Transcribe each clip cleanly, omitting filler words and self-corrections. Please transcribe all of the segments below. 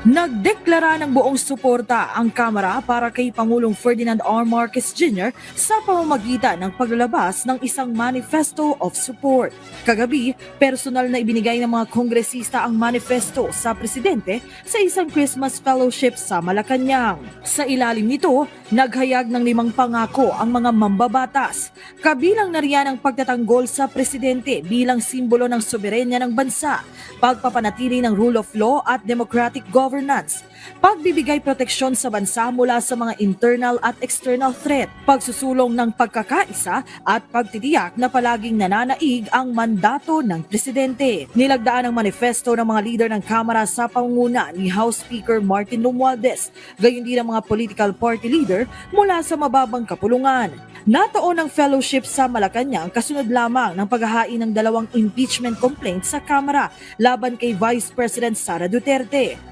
Nagdeklara ng buong suporta ang Kamara para kay Pangulong Ferdinand R. Marcos Jr. sa pamamagitan ng paglalabas ng isang manifesto of support. Kagabi, personal na ibinigay ng mga kongresista ang manifesto sa presidente sa isang Christmas fellowship sa Malacanang. Sa ilalim nito, naghayag ng 5 pangako ang mga mambabatas. Kabilang na riyan ang pagtatanggol sa presidente bilang simbolo ng soberenya ng bansa, pagpapanatili ng rule of law at democratic governance, pagbibigay proteksyon sa bansa mula sa mga internal at external threat, pagsusulong ng pagkakaisa at pagtitiyak na palaging nananaig ang mandato ng presidente. Nilagdaan ang manifesto ng mga leader ng Kamara sa pangunguna ni House Speaker Martin Romualdez, gayon din ang mga political party leader mula sa mababang kapulungan. Nataon ang fellowship sa Malacanang kasunod lamang ng paghahain ng 2 impeachment complaints sa Kamara laban kay Vice President Sara Duterte.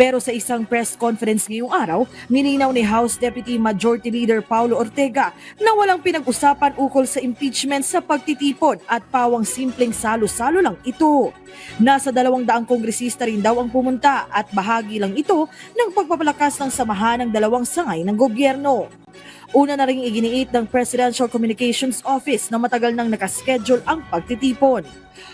Pero sa isang press conference ngayong araw, nilinaw ni House Deputy Majority Leader Paulo Ortega na walang pinag-usapan ukol sa impeachment sa pagtitipon at pawang simpleng salo-salo lang ito. Nasa 200 kongresista rin daw ang pumunta at bahagi lang ito ng pagpapalakas ng samahan ng 2 sangay ng gobyerno. Una na ring iginiit ng Presidential Communications Office na matagal nang nakaschedule ang pagtitipon.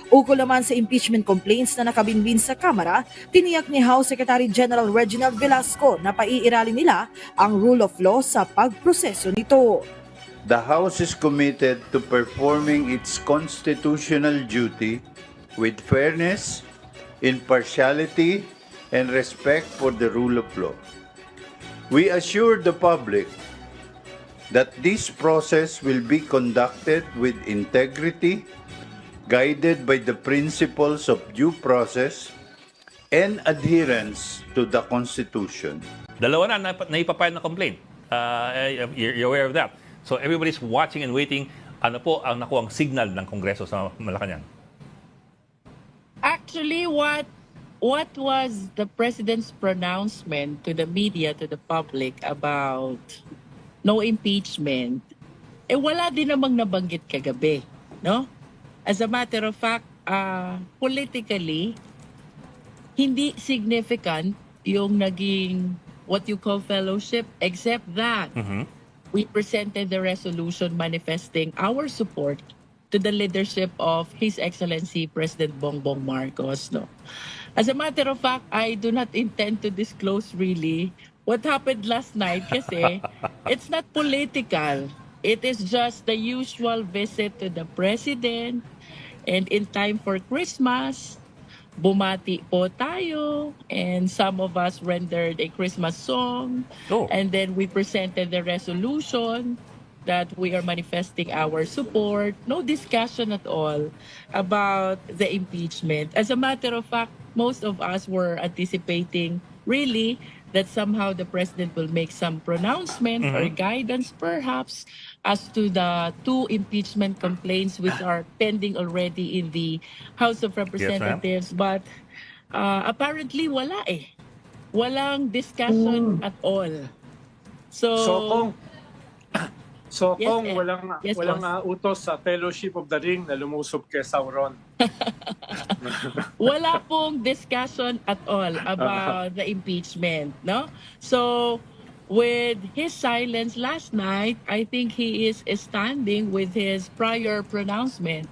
Ukol naman sa impeachment complaints na nakabinbin sa Kamara, tiniyak ni House Secretary General Reginald Velasco na paiiralin nila ang rule of law sa pagproseso nito. The House is committed to performing its constitutional duty with fairness, impartiality, and respect for the rule of law. We assure the public that this process will be conducted with integrity, guided by the principles of due process and adherence to the Constitution. Dalawa na naipapile na complaint. You're aware of that. So everybody's watching and waiting. Ano po ang nakuhang signal ng Kongreso sa Malacanang? Actually, what was the president's pronouncement to the media, to the public about no impeachment? Wala din namang nabanggit kagabi, no? As a matter of fact, politically, hindi significant yung naging what you call fellowship, except that we presented the resolution manifesting our support to the leadership of His Excellency President Bongbong Marcos. No? As a matter of fact, I do not intend to disclose really what happened last night kasi it's not political. It is just the usual visit to the President. And in time for Christmas, bumati po tayo, and some of us rendered a Christmas song. Oh. And then we presented the resolution that we are manifesting our support. No discussion at all about the impeachment. As a matter of fact, most of us were anticipating really that somehow the president will make some pronouncement or guidance perhaps as to the 2 impeachment complaints which are pending already in the House of Representatives. But apparently wala eh. Walang discussion at all. So Yes, walang utos sa Fellowship of the Ring na lumusob kay Sauron. wala pong discussion at all about the impeachment, no? So with his silence last night, I think he is standing with his prior pronouncement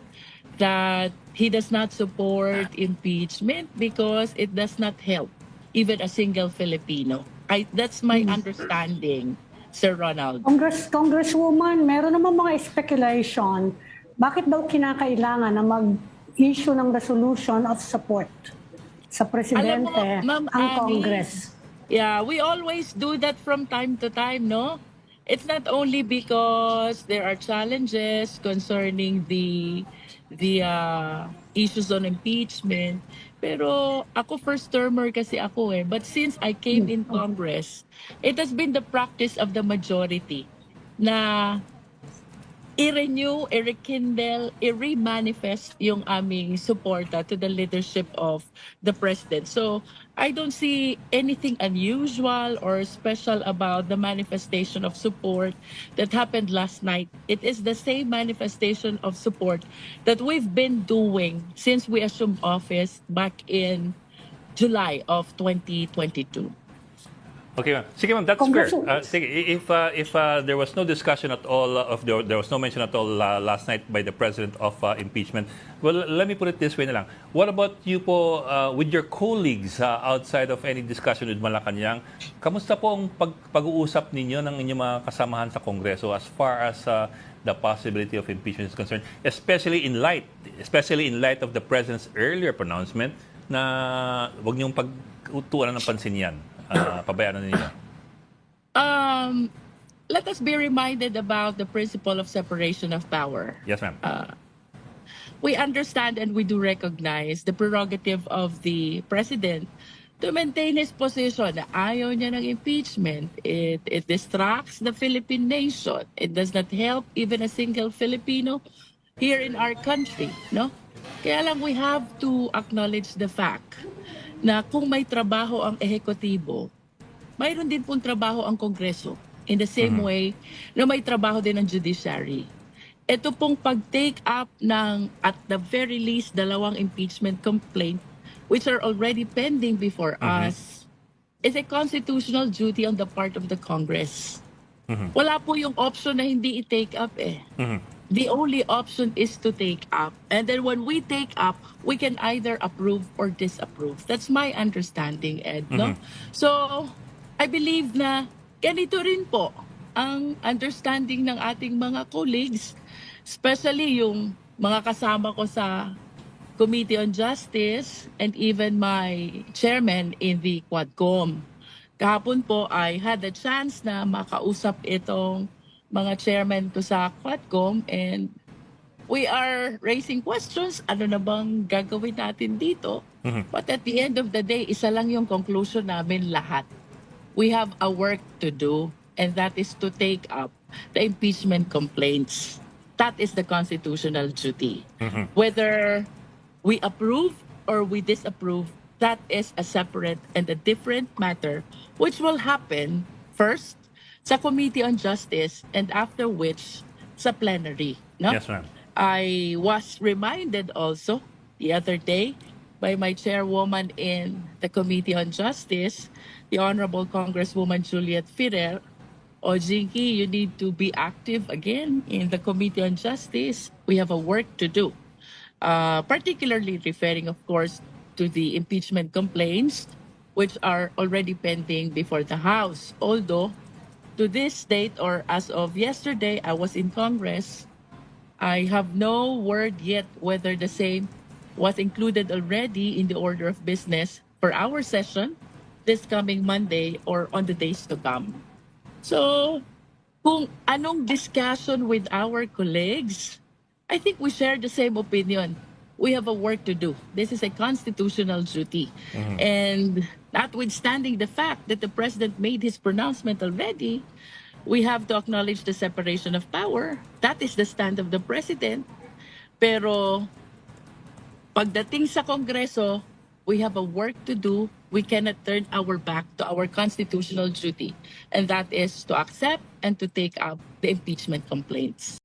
that he does not support impeachment because it does not help even a single Filipino. That's my understanding, Sir Ronald. Congresswoman, meron naman mga speculation. Bakit daw kinakailangan na mag-issue ng resolution of support sa presidente Ma'am ang Annie, Congress? Yeah, we always do that from time to time, no? It's not only because there are challenges concerning the issues on impeachment, pero ako first termer kasi ako eh. But since I came in Congress, it has been the practice of the majority na i-renew, i-rekindle, i-remanifest yung aming suporta to the leadership of the President. So, I don't see anything unusual or special about the manifestation of support that happened last night. It is the same manifestation of support that we've been doing since we assumed office back in July of 2022. Okay, ma'am. Sige, ma'am, that's fair. Sige, if there was no discussion at all, there was no mention at all last night by the President of impeachment, well, let me put it this way na lang. What about you po, with your colleagues outside of any discussion with Malacanang? Kamusta po ang pag-uusap ninyo ng inyong mga kasamahan sa Kongreso as far as the possibility of impeachment is concerned, especially in light of the President's earlier pronouncement na wag niyong pagtuunan ng pansin yan. Pabayaan ninyo. Let us be reminded about the principle of separation of power. Yes, ma'am. We understand and we do recognize the prerogative of the president to maintain his position na ayaw niya ng impeachment. It distracts the Philippine nation. It does not help even a single Filipino here in our country, no? Kaya lang we have to acknowledge the fact na kung may trabaho ang ehekutibo, mayroon din pong trabaho ang Kongreso. In the same way na may trabaho din ang judiciary. Ito pong pag-take up ng, at the very least, 2 impeachment complaint which are already pending before us is a constitutional duty on the part of the Congress. Wala po yung option na hindi i-take up eh. The only option is to take up. And then when we take up, we can either approve or disapprove. That's my understanding, Ed. No? So, I believe na ganito rin po ang understanding ng ating mga colleagues, especially yung mga kasama ko sa Committee on Justice and even my chairman in the Quadcom. Kahapon po, I had the chance na makausap itong mga chairman ko sa Quadcom and we are raising questions. Ano na bang gagawin natin dito? But at the end of the day, isa lang yung conclusion namin lahat. We have a work to do and that is to take up the impeachment complaints. That is the constitutional duty. Whether we approve or we disapprove, that is a separate and a different matter which will happen first sa Committee on Justice and after which sa plenary. No? Yes, ma'am. I was reminded also the other day by my chairwoman in the Committee on Justice, the Honorable Congresswoman Juliet Ferrer, O Jinky, you need to be active again in the Committee on Justice. We have a work to do. Particularly referring, of course, to the impeachment complaints which are already pending before the House. Although, to this date or as of yesterday, I was in Congress. I have no word yet whether the same was included already in the order of business for our session this coming Monday or on the days to come. So, kung anong discussion with our colleagues, I think we share the same opinion. We have a work to do. This is a constitutional duty. And notwithstanding the fact that the president made his pronouncement already, we have to acknowledge the separation of power. That is the stand of the president. Pero pagdating sa Kongreso, we have a work to do. We cannot turn our back to our constitutional duty. And that is to accept and to take up the impeachment complaints.